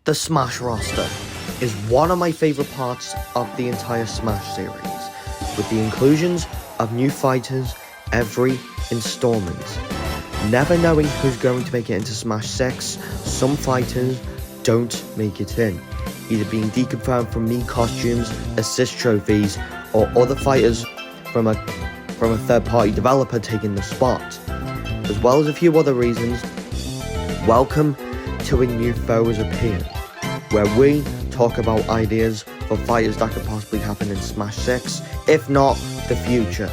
The Smash roster is one of my favourite parts of the entire Smash series, with the inclusions of new fighters every installment. Never knowing who's going to make it into Smash 6, some fighters don't make it in, either being deconfirmed from Mii costumes, assist trophies, or other fighters from a third-party developer taking the spot, as well as a few other reasons. Welcome to A New Foe Has Appeared, where we talk about ideas for fighters that could possibly happen in Smash 6, if not the future.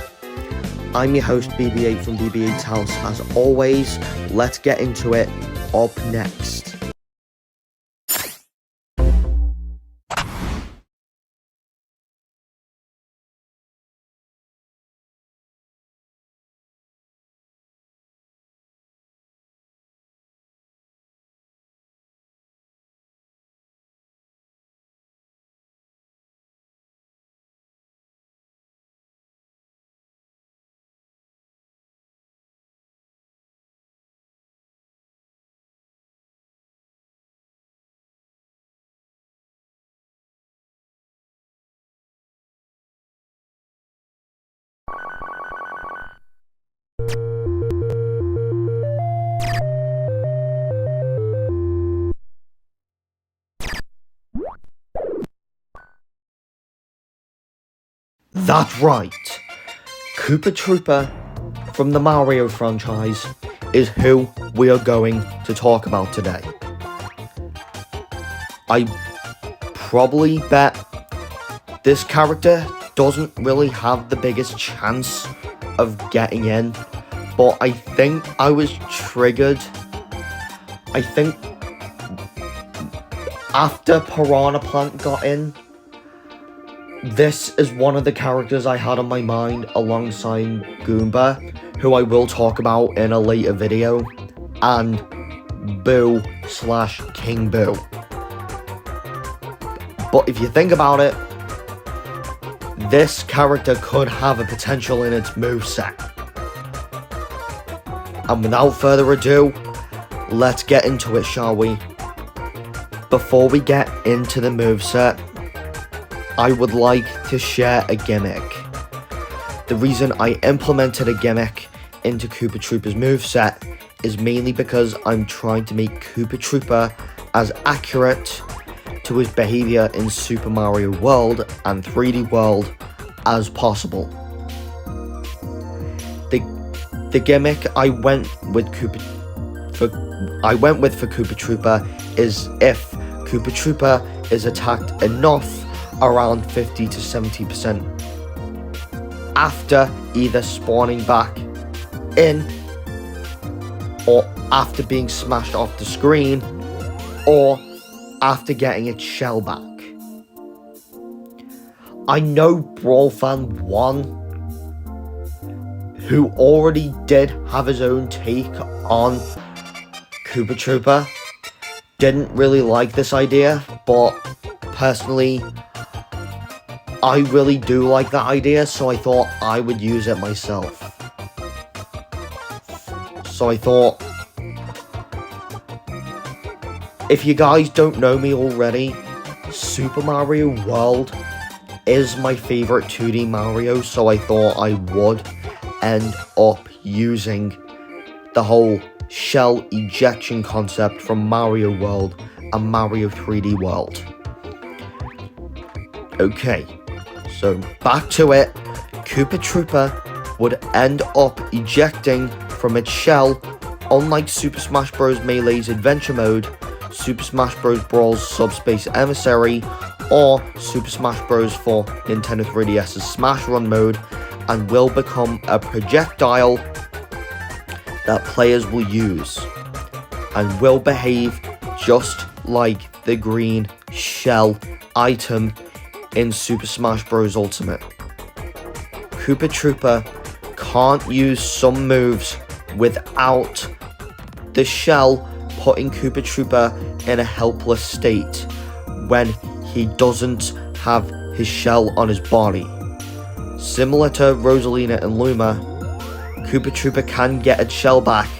I'm your host BB8 from BB8's House. As always, let's get into it. Up next. That's right, Koopa Troopa from the Mario franchise is who we are going to talk about today. I probably bet this character doesn't really have the biggest chance of getting in, but I think I was triggered. I think after Piranha Plant got in, this is one of the characters I had on my mind alongside Goomba, who I will talk about in a later video, and Boo/King Boo. But if you think about it, this character could have a potential in its moveset. And without further ado, let's get into it, shall we? Before we get into the moveset, I would like to share a gimmick. The reason I implemented a gimmick into Koopa Troopa's moveset is mainly because I'm trying to make Koopa Troopa as accurate to his behaviour in Super Mario World and 3D World as possible. The gimmick I went with for Koopa Troopa is if Koopa Troopa is attacked enough, around 50 to 70% after either spawning back in, or after being smashed off the screen, or after getting its shell back. I know Brawl Fan 1, who already did have his own take on Koopa Troopa, didn't really like this idea, but personally, I really do like that idea, so I thought I would use it myself. So I thought, if you guys don't know me already, Super Mario World is my favourite 2D Mario, so I thought I would end up using the whole shell ejection concept from Mario World and Mario 3D World. Okay. So back to it, Koopa Troopa would end up ejecting from its shell, unlike Super Smash Bros. Melee's Adventure Mode, Super Smash Bros. Brawl's Subspace Emissary, or Super Smash Bros. for Nintendo 3DS's Smash Run mode, and will become a projectile that players will use, and will behave just like the green shell item in Super Smash Bros. Ultimate. Koopa Troopa can't use some moves without the shell putting Koopa Troopa in a helpless state when he doesn't have his shell on his body. Similar to Rosalina and Luma, Koopa Troopa can get its shell back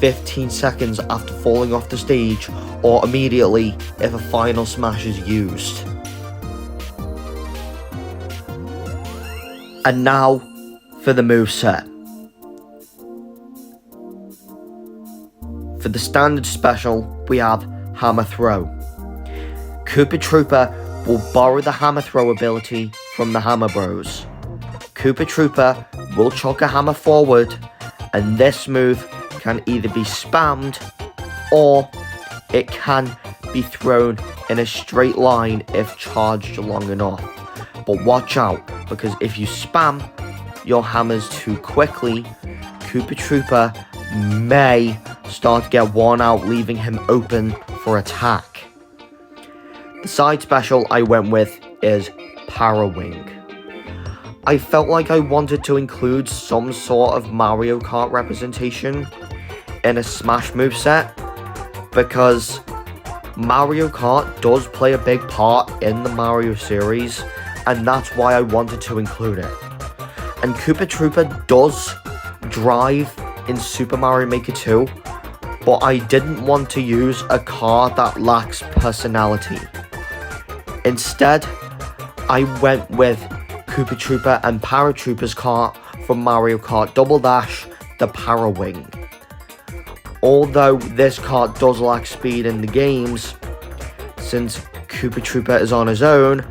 15 seconds after falling off the stage, or immediately if a final smash is used. And now for the moveset. For the standard special, we have Hammer Throw. Koopa Troopa will borrow the Hammer Throw ability from the Hammer Bros. Koopa Troopa will chuck a hammer forward, and this move can either be spammed or it can be thrown in a straight line if charged long enough. But watch out, because if you spam your hammers too quickly, Koopa Troopa may start to get worn out, leaving him open for attack. The side special I went with is Power Wing. I felt like I wanted to include some sort of Mario Kart representation in a Smash moveset, because Mario Kart does play a big part in the Mario series, and that's why I wanted to include it. And Koopa Troopa does drive in Super Mario Maker 2, but I didn't want to use a car that lacks personality. Instead, I went with Koopa Troopa and Paratroopa's car from Mario Kart Double Dash, the Power Wing. Although this car does lack speed in the games, since Koopa Troopa is on his own,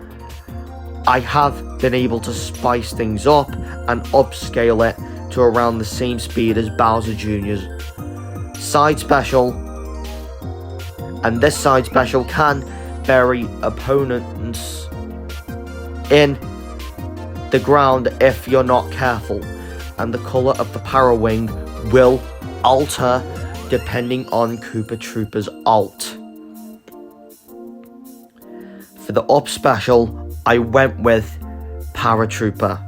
I have been able to spice things up and upscale it to around the same speed as Bowser Jr.'s side special, and this side special can bury opponents in the ground if you're not careful, and the colour of the Power Wing will alter depending on Koopa Troopa's ult. For the up special, I went with Paratroopa.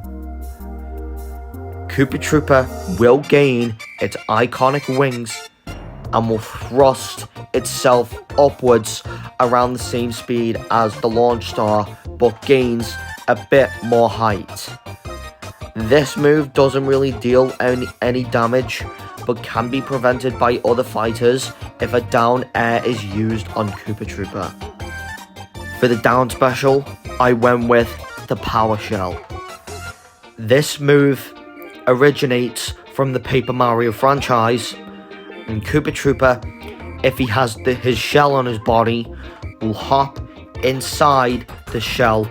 Koopa Troopa will gain its iconic wings and will thrust itself upwards around the same speed as the launch star, but gains a bit more height. This move doesn't really deal any damage, but can be prevented by other fighters if a down air is used on Koopa Troopa. For the down special, I went with the Power Shell. This move originates from the Paper Mario franchise, and Koopa Troopa, if he has his shell on his body, will hop inside the shell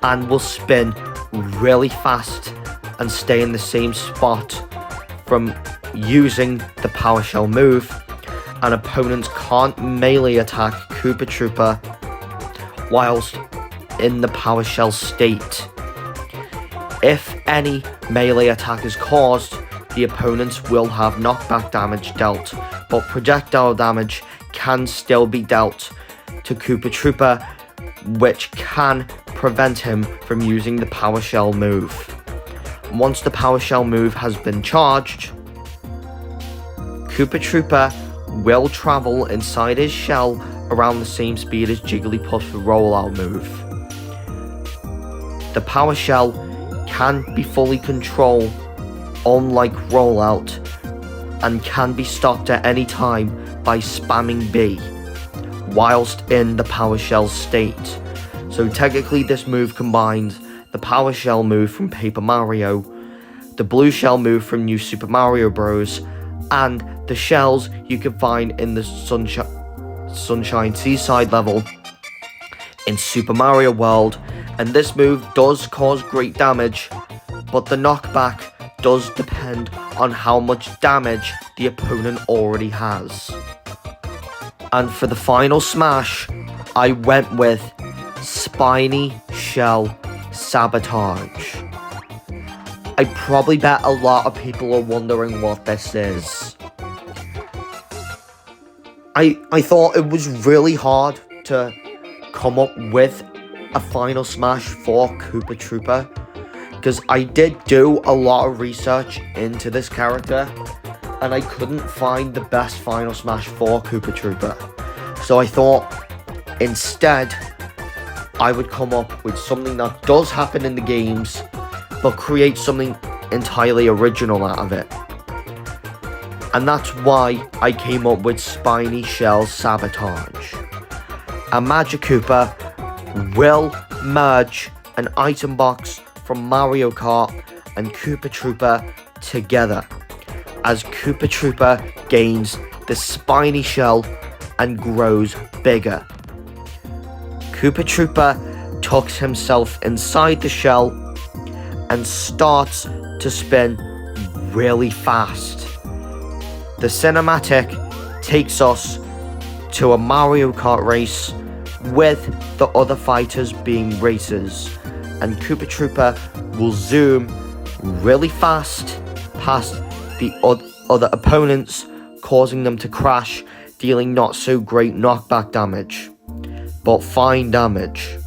and will spin really fast and stay in the same spot from using the Power Shell move, and opponents can't melee attack Koopa Troopa whilst in the Power Shell state. If any melee attack is caused, the opponents will have knockback damage dealt, but projectile damage can still be dealt to Koopa Troopa, which can prevent him from using the Power Shell move. Once the Power Shell move has been charged, Koopa Troopa will travel inside his shell around the same speed as Jigglypuff's rollout move. The Power Shell can be fully controlled, unlike rollout, and can be stopped at any time by spamming B whilst in the Power Shell state. So technically this move combines the Power Shell move from Paper Mario, the Blue Shell move from New Super Mario Bros, and the shells you can find in the Sunshine Seaside level in Super Mario World. And this move does cause great damage, but the knockback does depend on how much damage the opponent already has. And for the final smash, I went with Spiny Shell Sabotage. I probably bet a lot of people are wondering what this is. I thought it was really hard to come up with a final smash for Koopa Troopa, because I did do a lot of research into this character and I couldn't find the best final smash for Koopa Troopa. So I thought instead I would come up with something that does happen in the games, but create something entirely original out of it. And that's why I came up with Spiny Shell Sabotage. A Magic Koopa will merge an item box from Mario Kart and Koopa Troopa together, as Koopa Troopa gains the spiny shell and grows bigger. Koopa Troopa tucks himself inside the shell and starts to spin really fast. The cinematic takes us to a Mario Kart race with the other fighters being racers, and Koopa Troopa will zoom really fast past the other opponents, causing them to crash, dealing not so great knockback damage, but fine damage,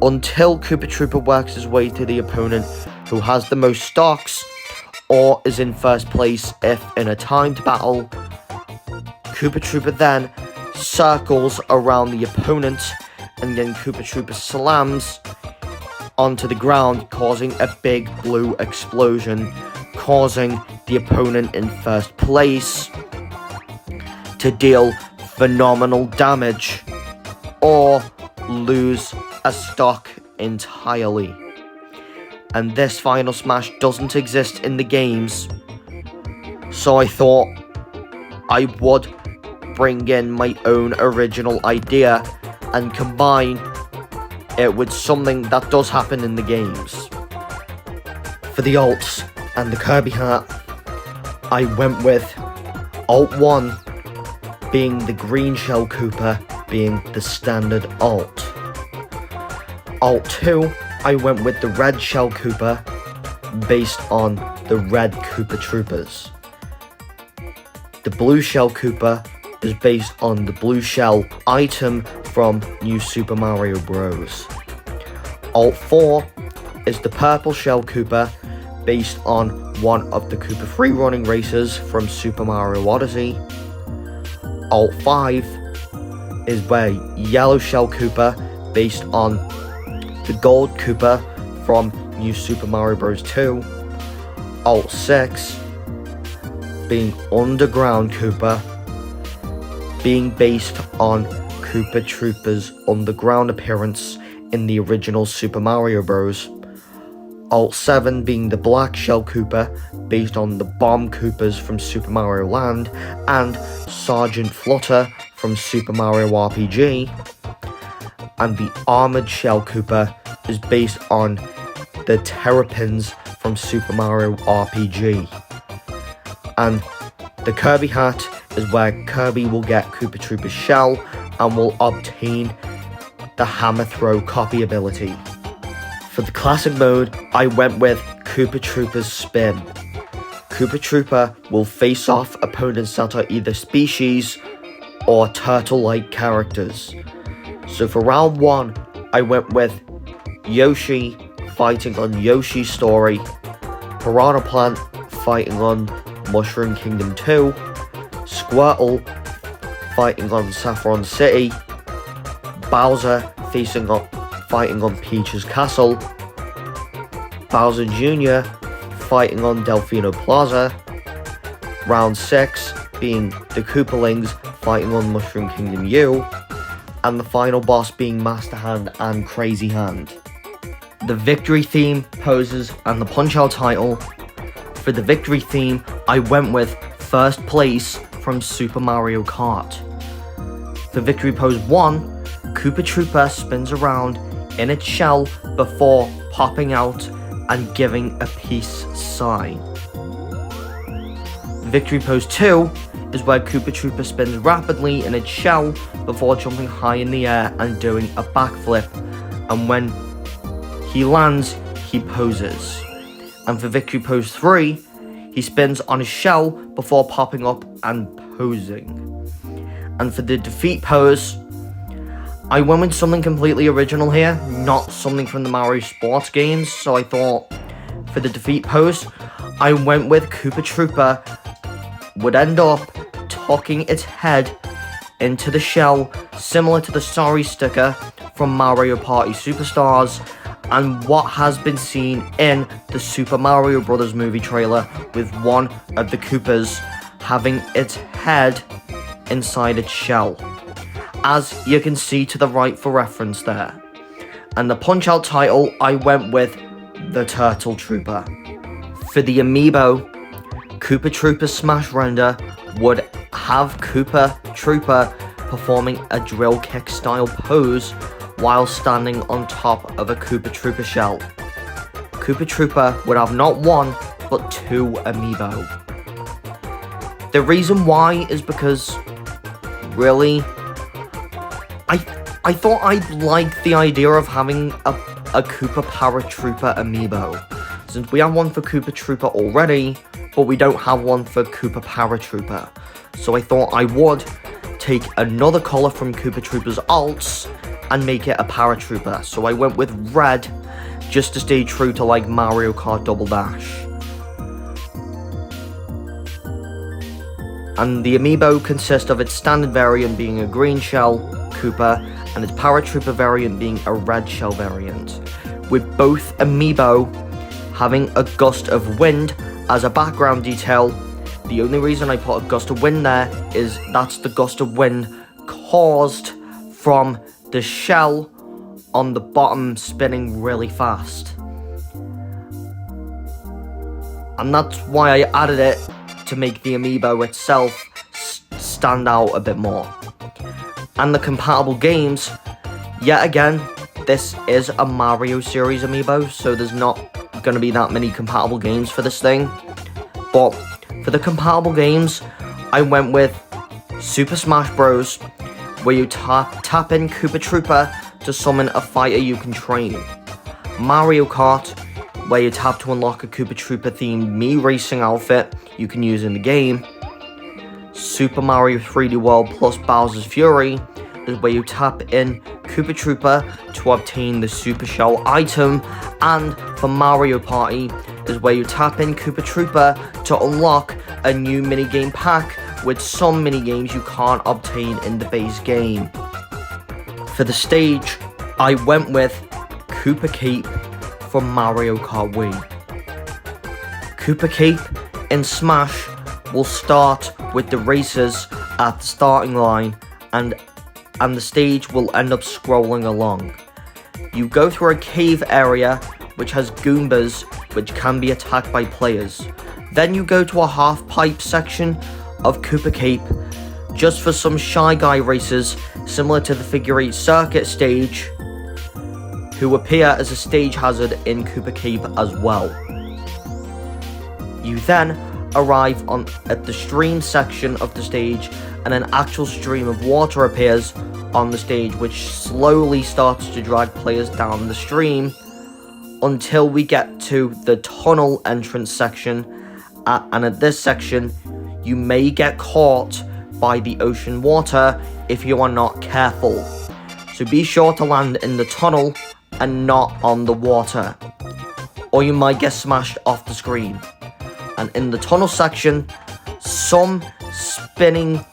until Koopa Troopa works his way to the opponent who has the most stocks or is in first place if in a timed battle. Koopa Troopa then circles around the opponent, and then Koopa Troopa slams onto the ground, causing a big blue explosion, causing the opponent in first place to deal phenomenal damage or lose a stock entirely. And this final smash doesn't exist in the games, so I thought I would bring in my own original idea and combine it with something that does happen in the games. For the alts and the Kirby Hat, I went with Alt 1 being the green shell Koopa being the standard alt. Alt 2, I went with the red shell Koopa based on the red Koopa Troopas. The blue shell Koopa is based on the blue shell item from New Super Mario Bros. Alt 4 is the purple shell Koopa based on one of the Koopa free running races from Super Mario Odyssey. Alt 5 is where yellow shell Koopa based on the gold Koopa from New Super Mario Bros. 2. Alt 6 being underground Koopa, being based on Koopa Troopa's underground appearance in the original Super Mario Bros. Alt 7 being the black shell Koopa based on the bomb Koopas from Super Mario Land and Sergeant Flutter from Super Mario RPG. And the armored shell Koopa is based on the Terrapins from Super Mario RPG. And the Kirby Hat is where Kirby will get Koopa Troopa's shell and will obtain the Hammer Throw copy ability. For the classic mode, I went with Koopa Troopa's Spin. Koopa Troopa will face off opponents that are either species or turtle-like characters. So for round 1, I went with Yoshi fighting on Yoshi's Story, Piranha Plant fighting on Mushroom Kingdom 2, Squirtle fighting on Saffron City, Bowser fighting on Peach's Castle, Bowser Jr. fighting on Delfino Plaza, round 6 being the Koopalings fighting on Mushroom Kingdom U, and the final boss being Master Hand and Crazy Hand. The victory theme, poses, and the Punch-Out title. For the victory theme, I went with first place from Super Mario Kart. For victory pose 1, Koopa Troopa spins around in its shell before popping out and giving a peace sign. Victory pose 2 is where Koopa Troopa spins rapidly in its shell before jumping high in the air and doing a backflip, and when he lands, he poses. And for victory pose 3, he spins on his shell before popping up and posing. And for the defeat pose, I went with something completely original here, not something from the Mario Sports games, so I thought for the defeat pose, I went with Koopa Troopa would end up tucking its head into the shell, similar to the sorry sticker from Mario Party Superstars, and what has been seen in the Super Mario Bros. Movie trailer with one of the Koopas having its head inside its shell, as you can see to the right for reference there. And the Punch-Out title, I went with the Turtle Trooper. For the Amiibo, Koopa Troopa Smash Render would have Koopa Troopa performing a drill kick style pose while standing on top of a Koopa Troopa shell. Koopa Troopa would have not one, but 2 Amiibo. The reason why is because, really, I thought I'd like the idea of having a Koopa Paratroopa Amiibo, since we have one for Koopa Troopa already, but we don't have one for Koopa Paratroopa. So I thought I would take another color from Koopa Troopa's alts and make it a Paratrooper. So I went with red, just to stay true to like Mario Kart Double Dash. And the Amiibo consists of its standard variant being a green shell Koopa, and its Paratrooper variant being a red shell variant, with both Amiibo having a gust of wind as a background detail. The only reason I put a gust of wind there is that's the gust of wind caused from the shell on the bottom spinning really fast. And that's why I added it, to make the Amiibo itself stand out a bit more. And the compatible games, yet again, this is a Mario series Amiibo, so there's not going to be that many compatible games for this thing. But for the compatible games, I went with Super Smash Bros, where you tap in Koopa Troopa to summon a fighter you can train. Mario Kart, where you tap to unlock a Koopa Troopa themed Mii racing outfit you can use in the game. Super Mario 3D World plus Bowser's Fury is where you tap in Koopa Troopa to obtain the Super Shell item, and for Mario Party is where you tap in Koopa Troopa to unlock a new minigame pack with some minigames you can't obtain in the base game. For the stage, I went with Koopa Cape from Mario Kart Wii. Koopa Cape in Smash will start with the racers at the starting line, and the stage will end up scrolling along. You go through a cave area which has Goombas which can be attacked by players. Then you go to a half-pipe section of Koopa Cape just for some Shy Guy racers similar to the Figure 8 Circuit stage, who appear as a stage hazard in Koopa Cape as well. You then arrive at the stream section of the stage, and an actual stream of water appears on the stage, which slowly starts to drag players down the stream until we get to the tunnel entrance section, and at this section you may get caught by the ocean water if you are not careful. So be sure to land in the tunnel and not on the water, or you might get smashed off the screen. And in the tunnel section, some spinning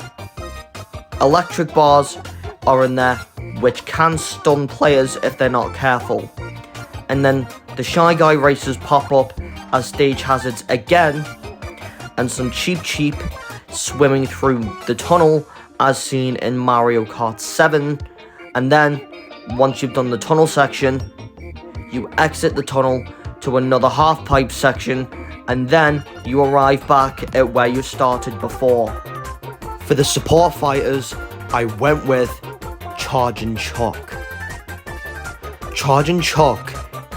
electric bars are in there which can stun players if they're not careful. And then the Shy Guy racers pop up as stage hazards again, and some Cheep swimming through the tunnel as seen in Mario Kart 7. And then once you've done the tunnel section, you exit the tunnel to another half-pipe section, and then you arrive back at where you started before. For the support fighters, I went with Charge and Chuck. Charge and Chuck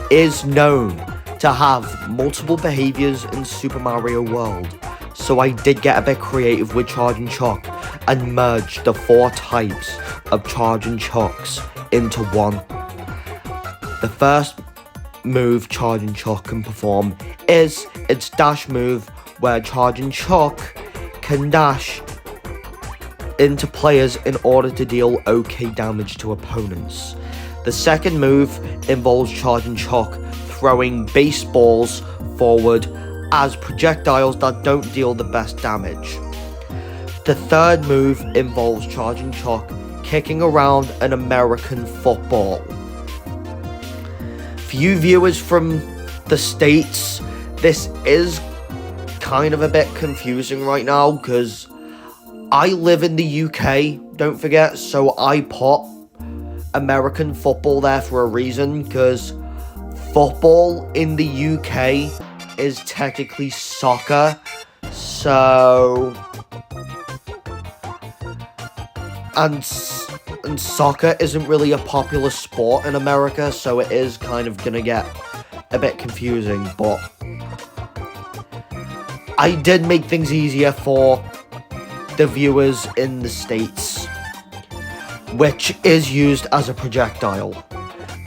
is known to have multiple behaviors in Super Mario World, so I did get a bit creative with Charge and Chuck and merged the 4 types of Charge and Chucks into one. The first move Charge and Chuck can perform is its dash move, where Charge and Chuck can dash into players in order to deal okay damage to opponents. The second move involves Charge and Chuck throwing baseballs forward as projectiles that don't deal the best damage. The third move involves Charge and Chuck kicking around an American football. For you viewers from the States, this is kind of a bit confusing right now because I live in the UK, don't forget, so I put American football there for a reason, because football in the UK is technically soccer, so... And soccer isn't really a popular sport in America, so it is kind of gonna get a bit confusing, but I did make things easier for the viewers in the States, which is used as a projectile.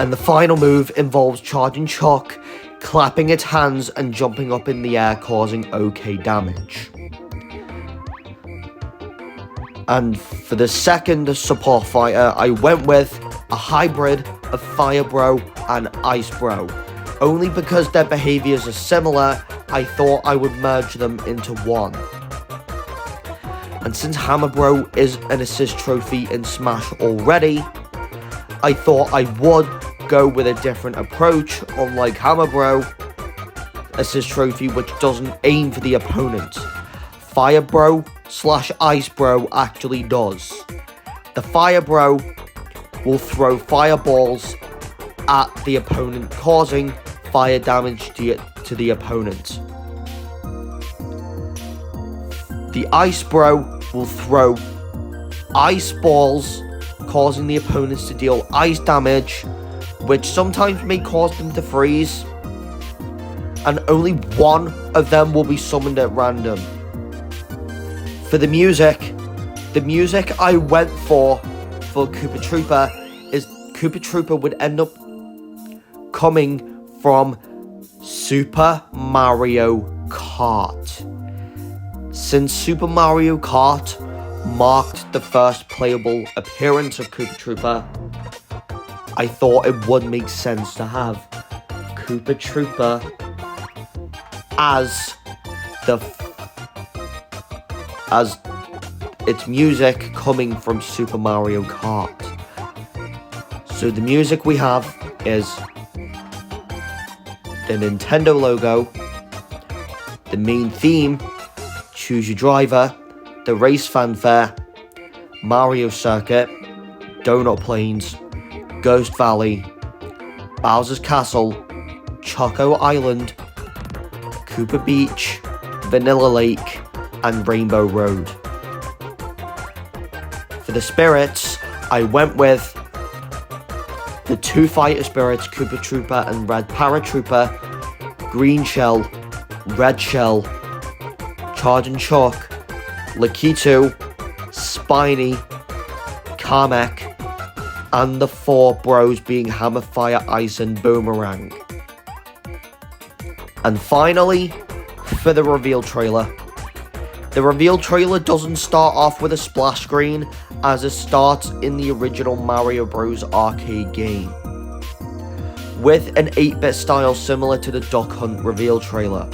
And the final move involves charging Chuck, clapping its hands and jumping up in the air, causing OK damage. And for the second support fighter, I went with a hybrid of Fire Bro and Ice Bro. Only because their behaviors are similar, I thought I would merge them into one. And since Hammer Bro is an assist trophy in Smash already, I thought I would go with a different approach, unlike Hammer Bro, assist trophy which doesn't aim for the opponent. Fire Bro / Ice Bro actually does. The Fire Bro will throw fireballs at the opponent, causing fire damage to the opponent. The Ice Bro will throw ice balls, causing the opponents to deal ice damage, which sometimes may cause them to freeze, and only one of them will be summoned at random. For the music I went for Koopa Troopa is Koopa Troopa would end up coming from Super Mario Kart. Since Super Mario Kart marked the first playable appearance of Koopa Troopa, I thought it would make sense to have Koopa Troopa as its music coming from Super Mario Kart. So the music we have is the Nintendo logo, the main theme, Choose Your Driver, the race fanfare, Mario Circuit, Donut Plains, Ghost Valley, Bowser's Castle, Choco Island, Koopa Beach, Vanilla Lake, and Rainbow Road. For the spirits, I went with the two fighter spirits, Koopa Troopa and Red Paratroopa, Green Shell, Red Shell, Charging Chuck, Lakitu, Spiny, Kamek, and the four bros being Hammer, Fire, Ice, and Boomerang. And finally, for the reveal trailer. The reveal trailer doesn't start off with a splash screen, as it starts in the original Mario Bros. Arcade game, with an 8-bit style similar to the Duck Hunt reveal trailer.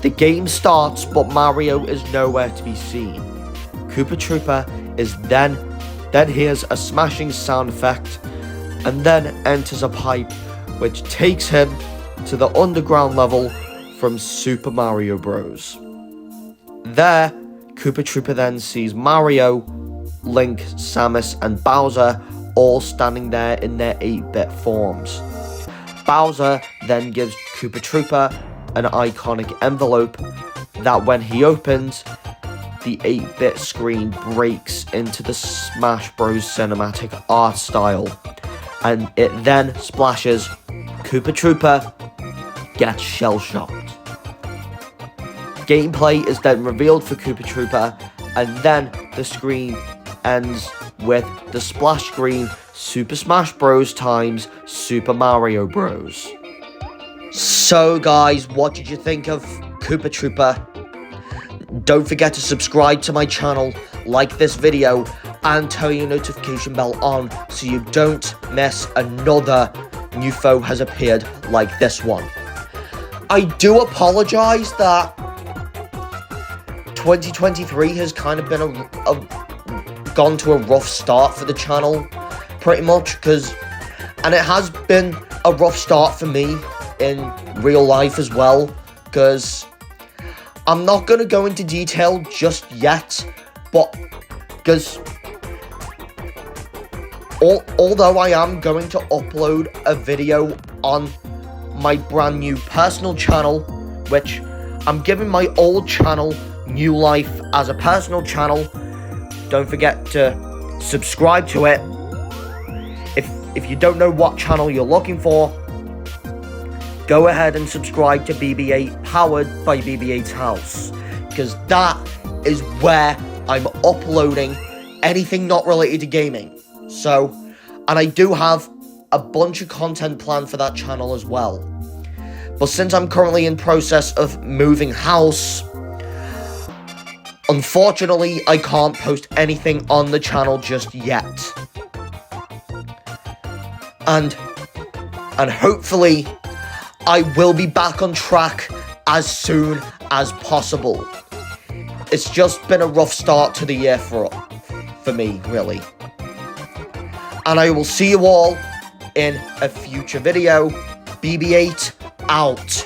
The game starts, but Mario is nowhere to be seen. Koopa Troopa is then hears a smashing sound effect, and then enters a pipe, which takes him to the underground level from Super Mario Bros. There, Koopa Troopa then sees Mario, Link, Samus, and Bowser all standing there in their 8-bit forms. Bowser then gives Koopa Troopa an iconic envelope that when he opens, the 8-bit screen breaks into the Smash Bros. Cinematic art style, and it then splashes. Koopa Troopa gets shell-shocked. Gameplay is then revealed for Koopa Troopa, and then the screen ends with the splash screen Super Smash Bros. Times Super Mario Bros. So guys, what did you think of Koopa Troopa? Don't forget to subscribe to my channel, like this video, and turn your notification bell on so you don't miss another new foe has appeared like this one. I do apologize that 2023 has kind of been gone to a rough start for the channel, pretty much, and it has been a rough start for me in real life as well, because I'm not going to go into detail just yet, but because although I am going to upload a video on my brand new personal channel, which I'm giving my old channel new life as a personal channel. Don't forget to subscribe to it. If you don't know what channel you're looking for, go ahead and subscribe to BB8 powered by BB8's house, because that is where I'm uploading anything not related to gaming. So, and I do have a bunch of content planned for that channel as well. But since I'm currently in process of moving house, unfortunately, I can't post anything on the channel just yet. And hopefully, I will be back on track as soon as possible. It's just been a rough start to the year for me, really. And I will see you all in a future video. BB8 out.